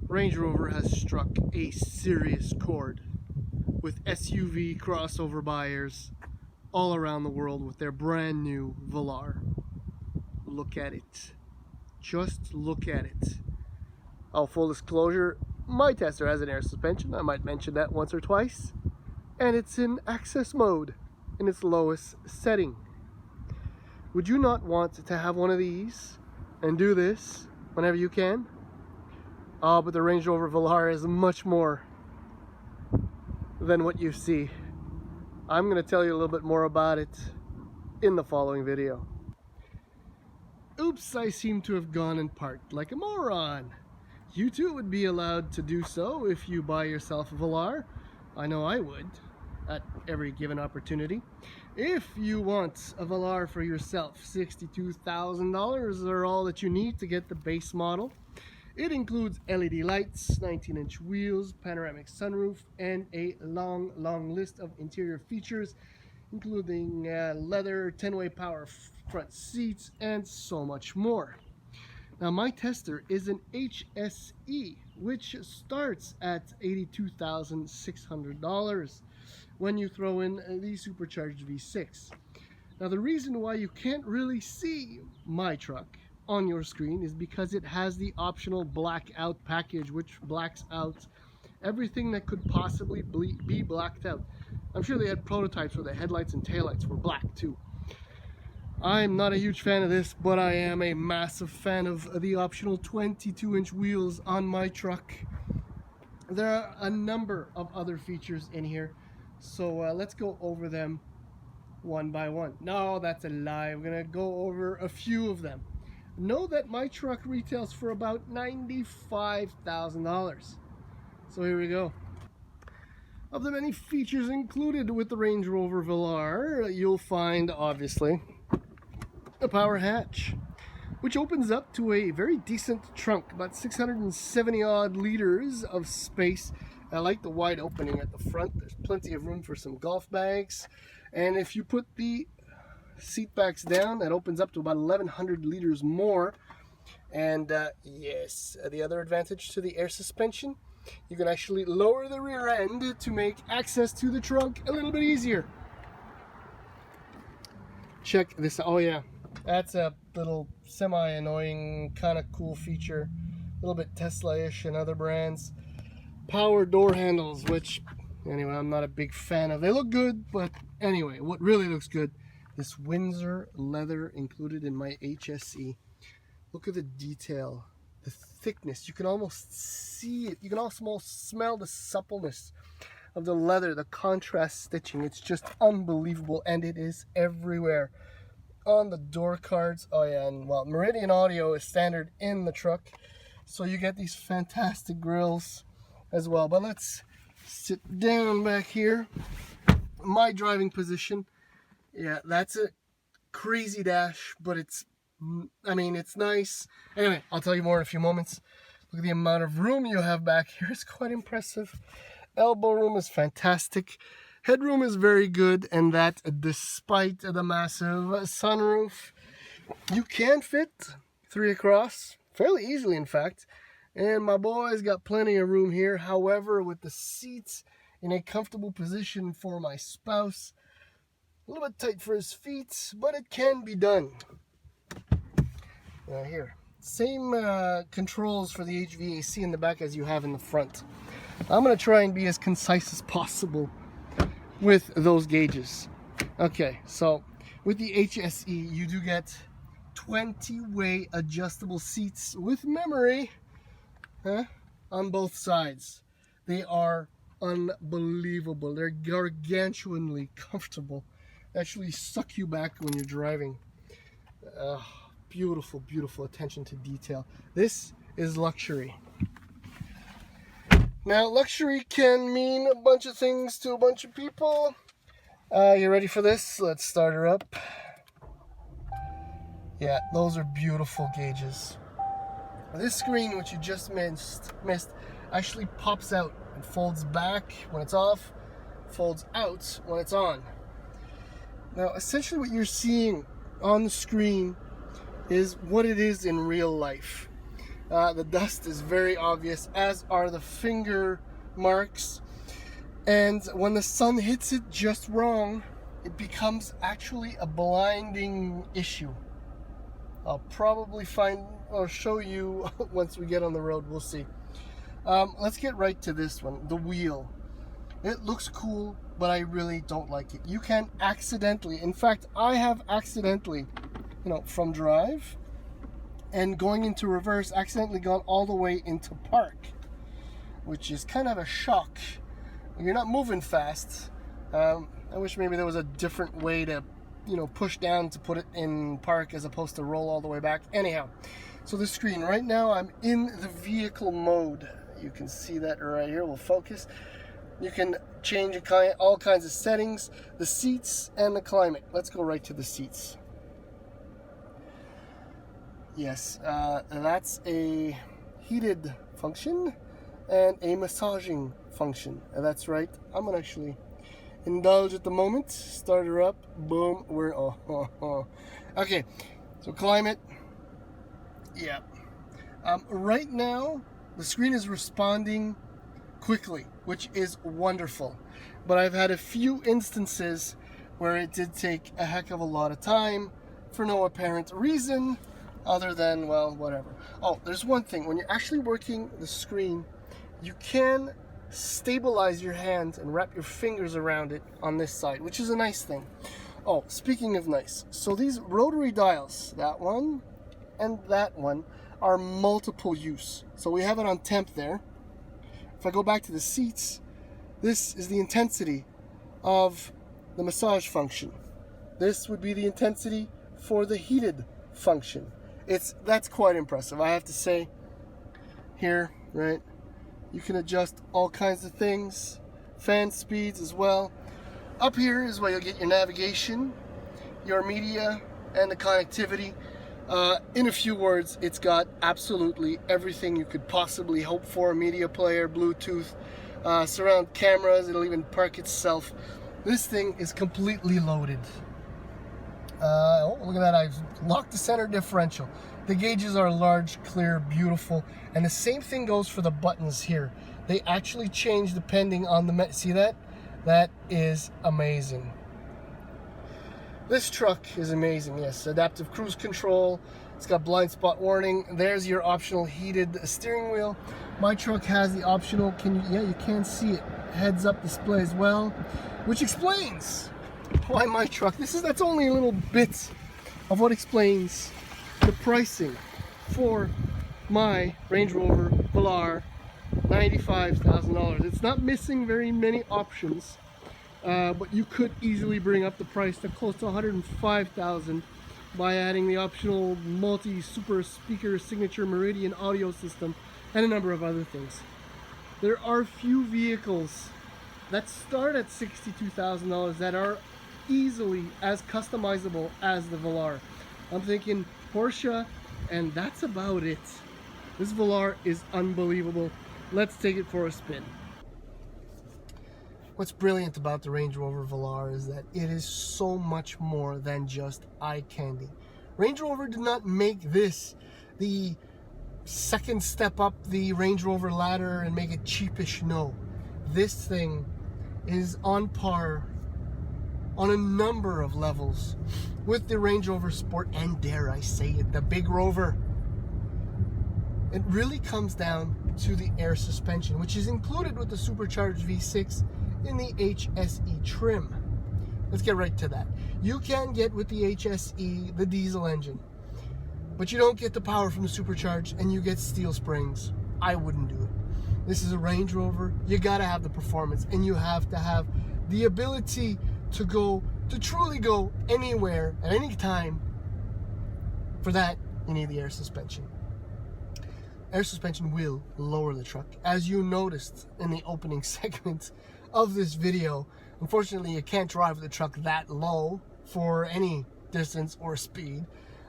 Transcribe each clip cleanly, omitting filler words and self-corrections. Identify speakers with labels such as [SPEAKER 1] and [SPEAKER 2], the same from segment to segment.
[SPEAKER 1] Range Rover has struck a serious chord with SUV crossover buyers all around the world with their brand new Velar. Look at it. Just look at it. Oh, full disclosure, my tester has an air suspension. I might mention that once or twice. And it's in access mode in its lowest setting. Would you not want to have one of these and do this whenever you can? Oh, but the Range Rover Velar is much more than what you see. I'm going to tell you a little bit more about it in the following video. Oops, I seem to have gone and parked like a moron. You too would be allowed to do so if you buy yourself a Velar. I know I would, at every given opportunity. If you want a Velar for yourself, $62,000 are all that you need to get the base model. It includes LED lights, 19-inch wheels, panoramic sunroof, and a long list of interior features, including leather, 10-way power front seats, and so much more. Now, my tester is an HSE, which starts at $82,600 when you throw in the supercharged V6. Now, the reason why you can't really see my truck on your screen is because it has the optional blackout package, which blacks out everything that could possibly be blacked out. I'm sure they had prototypes where the headlights and taillights were black too. I'm not a huge fan of this, but I am a massive fan of the optional 22-inch wheels on my truck. There are a number of other features in here, so let's go over them one by one. No, that's a lie. We're gonna go over a few of them. Know that my truck retails for about $95,000. So here we go. Of the many features included with the Range Rover Velar, you'll find, obviously, a power hatch, which opens up to a very decent trunk, about 670 odd liters of space. I like the wide opening at the front. There's plenty of room for some golf bags. And if you put the seat backs down, that opens up to about 1,100 liters more. And yes, the other advantage to the air suspension, you can actually lower the rear end to make access to the trunk a little bit easier. Check this. Oh yeah, that's a little semi-annoying kind of cool feature, a little bit Tesla-ish and other brands. Power door handles, which anyway, I'm not a big fan of. They look good, but anyway, what really looks good, this Windsor leather included in my HSE. Look at the detail, the thickness. You can almost see it. You can almost smell the suppleness of the leather, the contrast stitching. It's just unbelievable, and it is everywhere. On the door cards, oh yeah, and well, Meridian audio is standard in the truck, so you get these fantastic grills as well. But let's sit down back here. My driving position, yeah, that's a crazy dash, but it's, I mean, it's nice. Anyway, I'll tell you more in a few moments. Look at the amount of room you have back here. It's quite impressive. Elbow room is fantastic. Headroom is very good, and that despite the massive sunroof, you can fit 3 across fairly easily, in fact. And my boy's got plenty of room here. However, with the seats in a comfortable position for my spouse, a little bit tight for his feet, but it can be done. Now here, same controls for the HVAC in the back as you have in the front. I'm going to try and be as concise as possible with those gauges. Okay, so with the HSE, you do get 20-way adjustable seats with memory on both sides. They are unbelievable. They're gargantuanly comfortable. They actually suck you back when you're driving. Beautiful, beautiful attention to detail. This is luxury. Now, luxury can mean a bunch of things to a bunch of people. You ready for this? Let's start her up. Yeah, those are beautiful gauges. This screen, which you just missed, actually pops out and folds back when it's off, folds out when it's on. Now, essentially what you're seeing on the screen is what it is in real life. The dust is very obvious, as are the finger marks. And when the sun hits it just wrong, it becomes actually a blinding issue. I'll probably find or show you once we get on the road. We'll see. Let's get right to this one, the wheel. It looks cool, but I really don't like it. You can accidentally, in fact, I have accidentally, from drive and going into reverse, accidentally gone all the way into park, which is kind of a shock. You're not moving fast. I wish maybe there was a different way to, push down to put it in park as opposed to roll all the way back. Anyhow, so the screen, right now I'm in the vehicle mode. You can see that right here. We'll focus. You can change all kinds of settings, the seats and the climate. Let's go right to the seats. Yes, that's a heated function and a massaging function. That's right. I'm gonna actually indulge at the moment. Start her up. Boom. We're okay. So climate. Yeah. Right now the screen is responding quickly, which is wonderful. But I've had a few instances where it did take a heck of a lot of time for no apparent reason other than, well, whatever. Oh, there's one thing. When you're actually working the screen, you can stabilize your hand and wrap your fingers around it on this side, which is a nice thing. Oh, speaking of nice, so these rotary dials, that one and that one, are multiple use. So we have it on temp there. If I go back to the seats, this is the intensity of the massage function. This would be the intensity for the heated function. That's quite impressive, I have to say. Here, right, you can adjust all kinds of things, fan speeds as well. Up here is where you'll get your navigation, your media, and the connectivity. In a few words, it's got absolutely everything you could possibly hope for: media player, Bluetooth, surround cameras, it'll even park itself. This thing is completely loaded. Oh, look at that, I've locked the center differential. The gauges are large, clear, beautiful, and the same thing goes for the buttons here. They actually change depending on the see that? That is amazing. This truck is amazing. Yes, adaptive cruise control. It's got blind spot warning. There's your optional heated steering wheel. My truck has the optional, you can see it, heads up display as well, which explains why my truck, that's only a little bit of what explains the pricing for my Range Rover Velar, $95,000. It's not missing very many options, but you could easily bring up the price to close to $105,000 by adding the optional multi-super speaker signature Meridian audio system and a number of other things. There are few vehicles that start at $62,000 that are easily as customizable as the Velar. I'm thinking Porsche, and that's about it. This Velar is unbelievable. Let's take it for a spin. What's brilliant about the Range Rover Velar is that it is so much more than just eye candy. Range Rover did not make this the second step up the Range Rover ladder and make it cheapish. No, this thing is on par on a number of levels with the Range Rover Sport, and dare I say it, the big Rover. It really comes down to the air suspension, which is included with the supercharged V6 in the HSE trim. Let's get right to that. You can get with the HSE the diesel engine, but you don't get the power from the supercharged, and you get steel springs. I wouldn't do it. This is a Range Rover. You gotta have the performance, and you have to have the ability to truly go anywhere at any time. For that, you need the air suspension. Air suspension will lower the truck, as you noticed in the opening segment of this video. Unfortunately, you can't drive the truck that low for any distance or speed,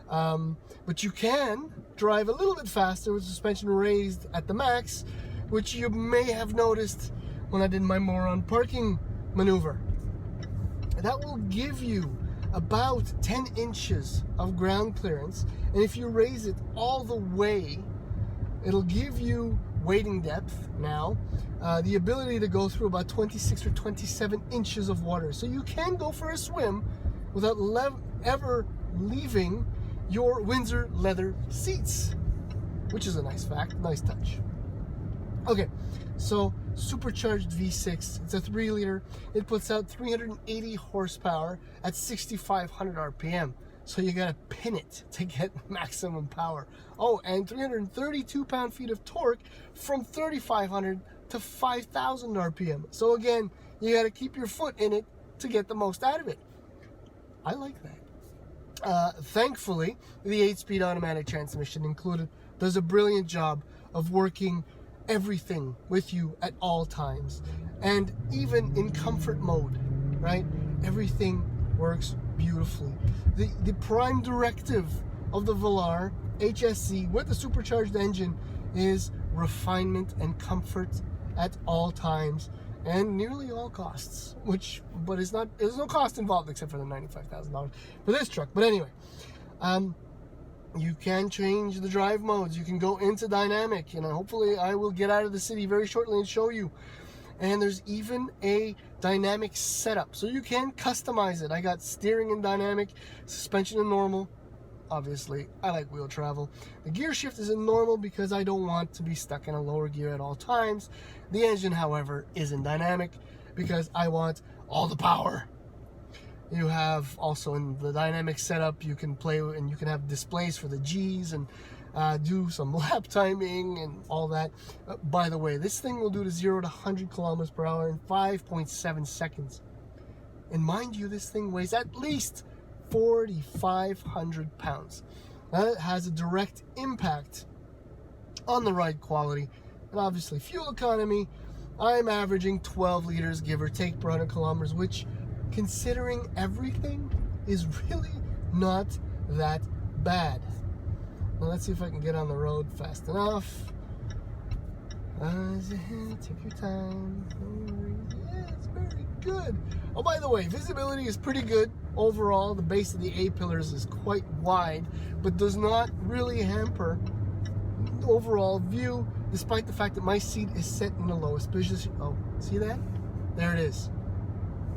[SPEAKER 1] but you can drive a little bit faster with suspension raised at the max, which you may have noticed when I did my moron parking maneuver. That will give you about 10 inches of ground clearance, and if you raise it all the way, It'll give you wading depth now, the ability to go through about 26 or 27 inches of water. So you can go for a swim without ever leaving your Windsor leather seats, which is a nice fact, nice touch. Okay, so supercharged V6, it's a 3-liter. It puts out 380 horsepower at 6,500 RPM. So you gotta pin it to get maximum power. Oh, and 332 pound-feet of torque from 3,500 to 5,000 RPM. So again, you gotta keep your foot in it to get the most out of it. I like that. Thankfully, the 8-speed automatic transmission included does a brilliant job of working everything with you at all times, and even in comfort mode, right? Everything works beautifully. The prime directive of the Velar HSE with the supercharged engine is refinement and comfort at all times and nearly all costs, but there's no cost involved except for the $95,000 for this truck. But anyway, you can change the drive modes. You can go into dynamic, and hopefully I will get out of the city very shortly and show you. And there's even a dynamic setup, so you can customize it. I got steering in dynamic, suspension in normal. Obviously, I like wheel travel. The gear shift is in normal because I don't want to be stuck in a lower gear at all times. The engine, however, is in dynamic because I want all the power. You have also in the dynamic setup, you can play and you can have displays for the G's and do some lap timing and all that. By the way, this thing will do to 0 to 100 kilometers per hour in 5.7 seconds. And mind you, this thing weighs at least 4,500 pounds. That has a direct impact on the ride quality and obviously fuel economy. I'm averaging 12 liters, give or take, per 100 kilometers, which, considering everything, is really not that bad. Now let's see if I can get on the road fast enough. Take your time. Yeah, it's very good. Oh, by the way, visibility is pretty good overall. The base of the A-pillars is quite wide, but does not really hamper the overall view, despite the fact that my seat is set in the lowest position. Oh, see that? There it is.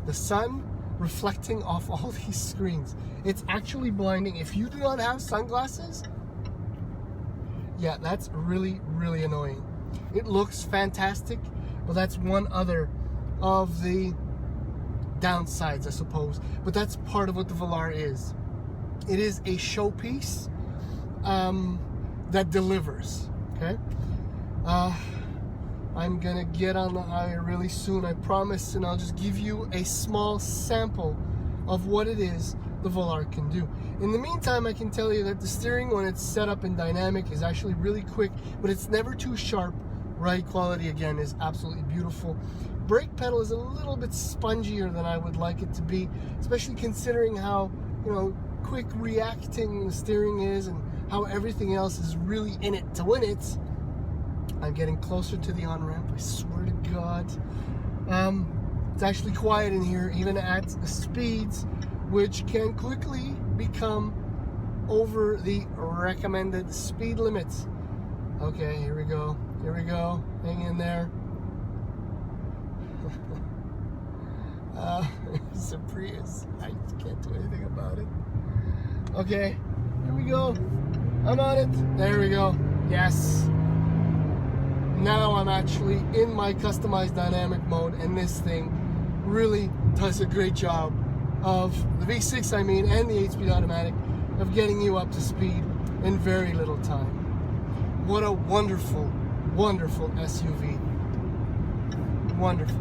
[SPEAKER 1] The sun reflecting off all these screens. It's actually blinding. If you do not have sunglasses, yeah, that's really, really annoying. It looks fantastic, but that's one other of the downsides, I suppose. But that's part of what the Velar is. It is a showpiece that delivers, okay? I'm gonna get on the highway really soon, I promise, and I'll just give you a small sample of what it is the Velar can do. In the meantime, I can tell you that the steering, when it's set up in dynamic, is actually really quick, but it's never too sharp. Ride quality, again, is absolutely beautiful. Brake pedal is a little bit spongier than I would like it to be, especially considering how, quick reacting the steering is and how everything else is really in it to win it. I'm getting closer to the on-ramp, I swear to God. It's actually quiet in here, even at speeds which can quickly become over the recommended speed limits. Okay, here we go. Hang in there. It's a Prius. I can't do anything about it. Okay, here we go. I'm on it. There we go. Yes. Now I'm actually in my customized dynamic mode, and this thing really does a great job of the V6, and the 8-speed automatic, of getting you up to speed in very little time. What a wonderful, wonderful SUV. Wonderful.